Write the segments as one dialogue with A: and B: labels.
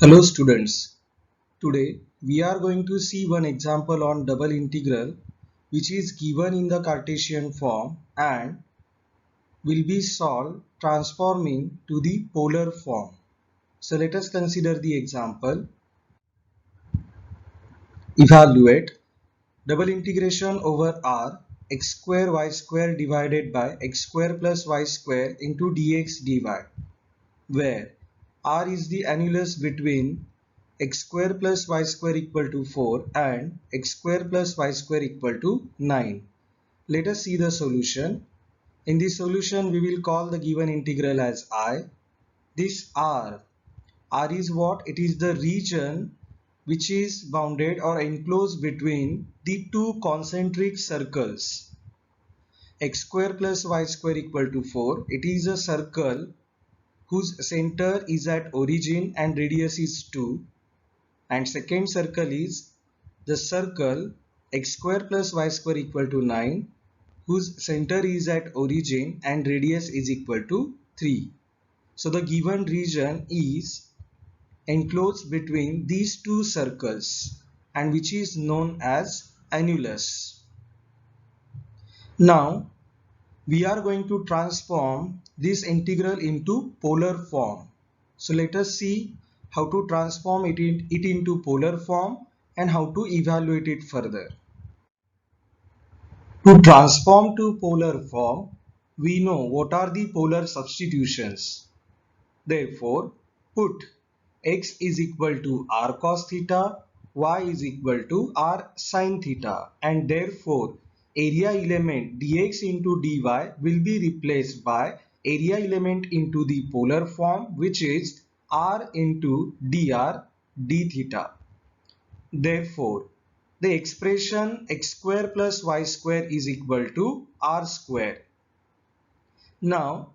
A: Hello students, today we are going to see one example on double integral which is given in the Cartesian form and will be solved transforming to the polar form. So let us consider the example. Evaluate double integration over r x square y square divided by x square plus y square into dx dy, where r is the annulus between x square plus y square equal to 4 and x square plus y square equal to 9. Let us see the solution. In this solution, we will call the given integral as I. This R is what? It is the region which is bounded or enclosed between the two concentric circles. X square plus y square equal to 4. It is a circle whose center is at origin and radius is 2. And second circle is the circle x square plus y square equal to 9 whose center is at origin and radius is equal to 3. So the given region is enclosed between these two circles and which is known as annulus. Now we are going to transform this integral into polar form. So let us see how to transform it into polar form and how to evaluate it further. To transform to polar form, we know what are the polar substitutions. Therefore, put x is equal to r cos theta, y is equal to r sin theta, and therefore area element dx into dy will be replaced by area element into the polar form, which is r into dr d theta. Therefore, the expression x square plus y square is equal to r square. Now,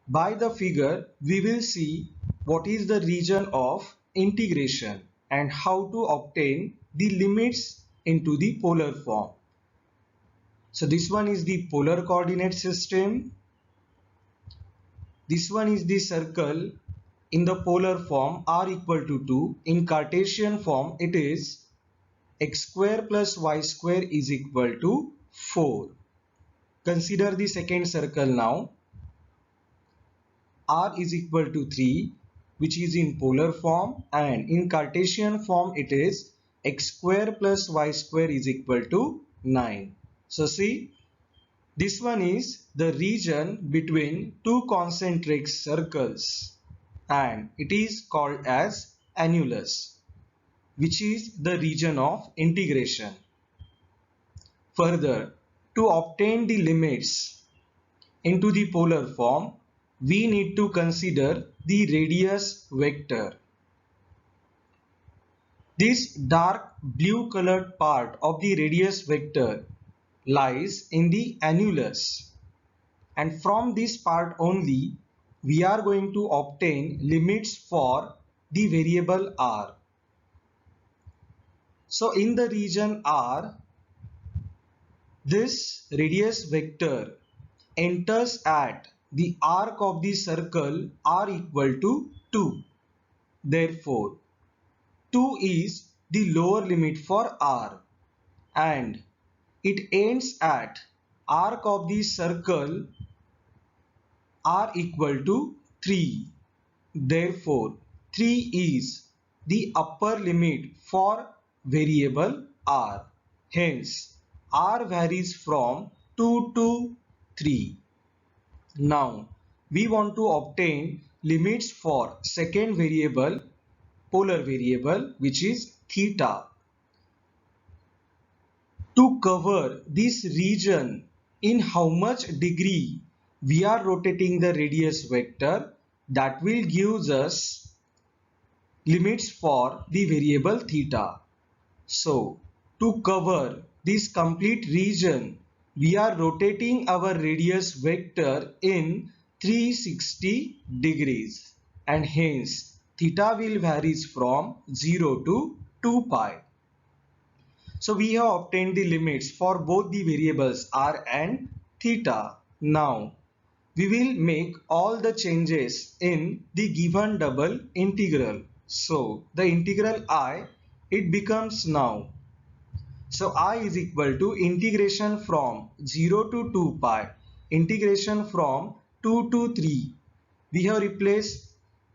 A: by the figure, we will see what is the region of integration and how to obtain the limits into the polar form. So this one is the polar coordinate system. This one is the circle in the polar form r equal to 2. In Cartesian form, it is x square plus y square is equal to 4. Consider the second circle now. R is equal to 3, which is in polar form, and in Cartesian form it is x square plus y square is equal to 9. So see, this one is the region between two concentric circles and it is called as annulus, which is the region of integration. Further, to obtain the limits into the polar form, we need to consider the radius vector. This dark blue colored part of the radius vector lies in the annulus, and from this part only we are going to obtain limits for the variable r. So in the region R, this radius vector enters at the arc of the circle r equal to 2. Therefore, 2 is the lower limit for r and it ends at arc of the circle r equal to 3. Therefore, 3 is the upper limit for variable r. Hence, r varies from 2 to 3. Now, we want to obtain limits for second variable, polar variable, which is theta. To cover this region in how much degree we are rotating the radius vector, that will give us limits for the variable theta. So, to cover this complete region, we are rotating our radius vector in 360 degrees and hence theta will varies from 0 to 2 pi. So we have obtained the limits for both the variables r and theta. Now we will make all the changes in the given double integral. So the integral I, it becomes now. So I is equal to integration from 0 to 2 pi, integration from 2 to 3. We have replaced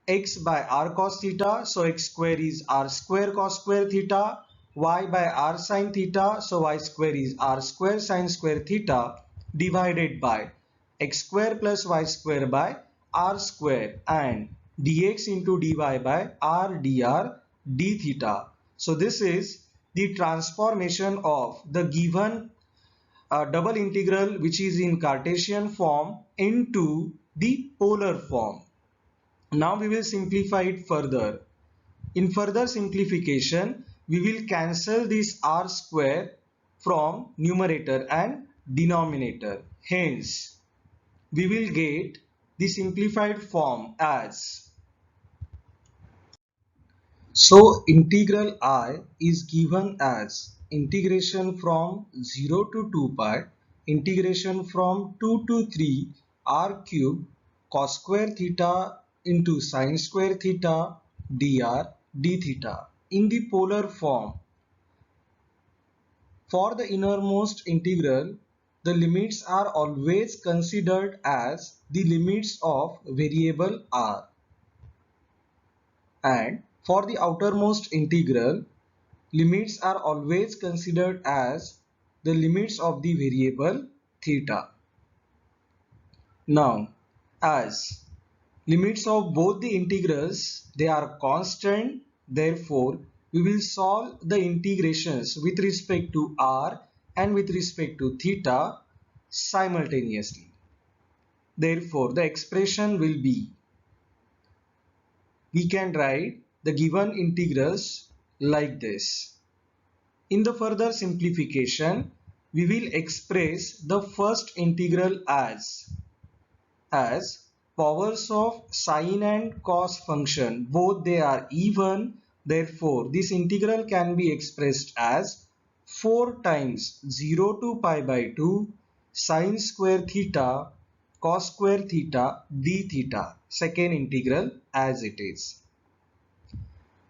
A: x by r cos theta, so x square is r square cos square theta, y by r sin theta, so y square is r square sin square theta, divided by x square plus y square by r square, and dx into dy by r dr d theta. So this is the transformation of the given double integral, which is in Cartesian form, into the polar form. Now we will simplify it further. In further simplification, we will cancel this r square from numerator and denominator. Hence, we will get the simplified form as, so integral I is given as integration from 0 to 2 pi, integration from 2 to 3 r cube cos square theta into sin square theta dr d theta in the polar form. For the innermost integral, the limits are always considered as the limits of variable r, and for the outermost integral, limits are always considered as the limits of the variable theta. Now, as limits of both the integrals, they are constant, therefore we will solve the integrations with respect to r and with respect to theta simultaneously. Therefore the expression will be, we can write the given integrals like this. In the further simplification, we will express the first integral as powers of sine and cos function, both they are even, therefore this integral can be expressed as 4 times 0 to pi by 2 sine square theta cos square theta d theta, second integral as it is.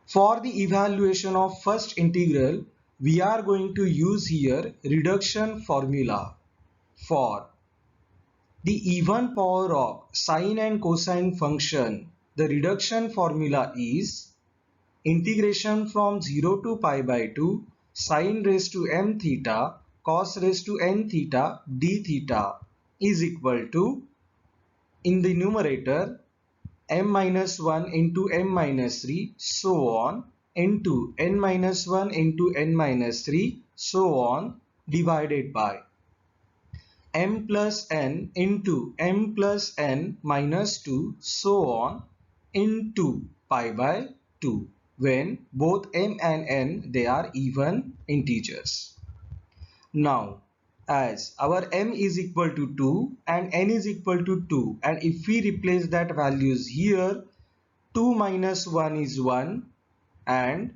A: For the evaluation of first integral, we are going to use here reduction formula. For the even power of sine and cosine function, the reduction formula is integration from 0 to pi by 2 sine raised to m theta cos raised to n theta d theta is equal to, in the numerator, m minus 1 into m minus 3 so on into n minus 1 into n minus 3 so on, divided by m plus n into m plus n minus 2 so on into pi by 2, when both m and n, they are even integers. Now, as our m is equal to 2 and n is equal to 2, and if we replace that values here, 2 minus 1 is 1 and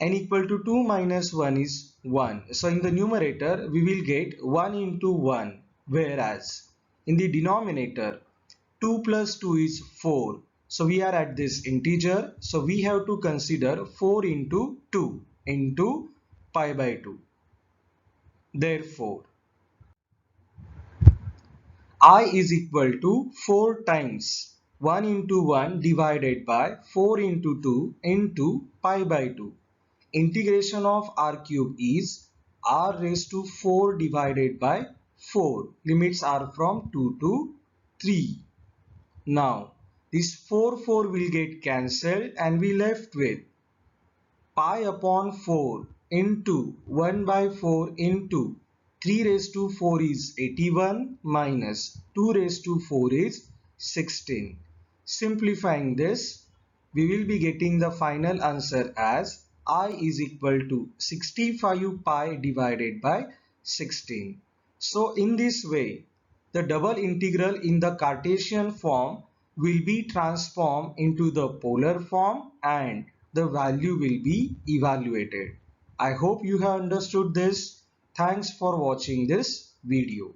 A: n equal to 2 minus 1 is 1. So in the numerator we will get 1 into 1, whereas in the denominator 2 plus 2 is 4. So we are at this integer, so we have to consider 4 into 2 into pi by 2. Therefore I is equal to 4 times 1 into 1 divided by 4 into 2 into pi by 2. Integration of r cube is r raised to 4 divided by 4. Limits are from 2 to 3. Now this 4 will get cancelled and we left with pi upon 4 into 1 by 4 into 3 raised to 4 is 81 minus 2 raised to 4 is 16. Simplifying this, we will be getting the final answer as I is equal to 65 pi divided by 16. So in this way, the double integral in the Cartesian form will be transformed into the polar form and the value will be evaluated. I hope you have understood this. Thanks for watching this video.